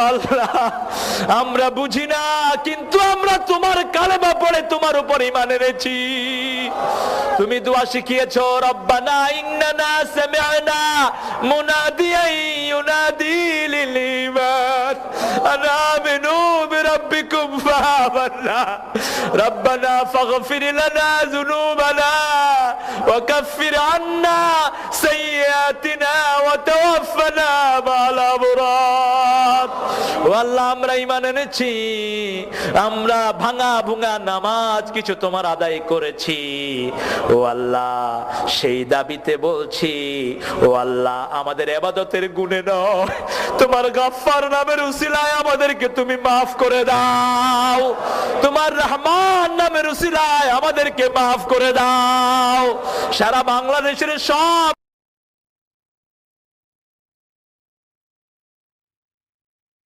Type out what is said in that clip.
আল্লাহ, আমরা বুঝি না, কিন্তু আমরা তোমার কালেমা পড়ে তোমার উপর ঈমান এনেছি। তুমি দোয়া শিখিয়েছো, রব্বানা ইন্নানা সামি'না মুনাদিয়ান ইউনাদি লিল ঈমান আন আমিনু বিরাব্বিকুম ফাআমান্না রব্বানা ফাগফির লানা যুনুবানা ওয়া কাফির আন্না সাইয়্যাতিনা ওয়া তাওয়াফফানা মা'আল আবরার। ও আল্লাহ, আমরা ঈমান এনেছি, আমরা ভাঙা ভুঙা নামাজ কিছু তোমার আদায় করেছি। ও আল্লাহ, সেই দাবিতে বলছি, ও আল্লাহ, আমাদের ইবাদতের গুণে নয়, তোমার গাফফার নামের উসিলায় আমাদেরকে তুমি মাফ করে দাও। তোমার রহমান নামের উসিলায় আমাদেরকে মাফ করে দাও। সারা বাংলাদেশের সব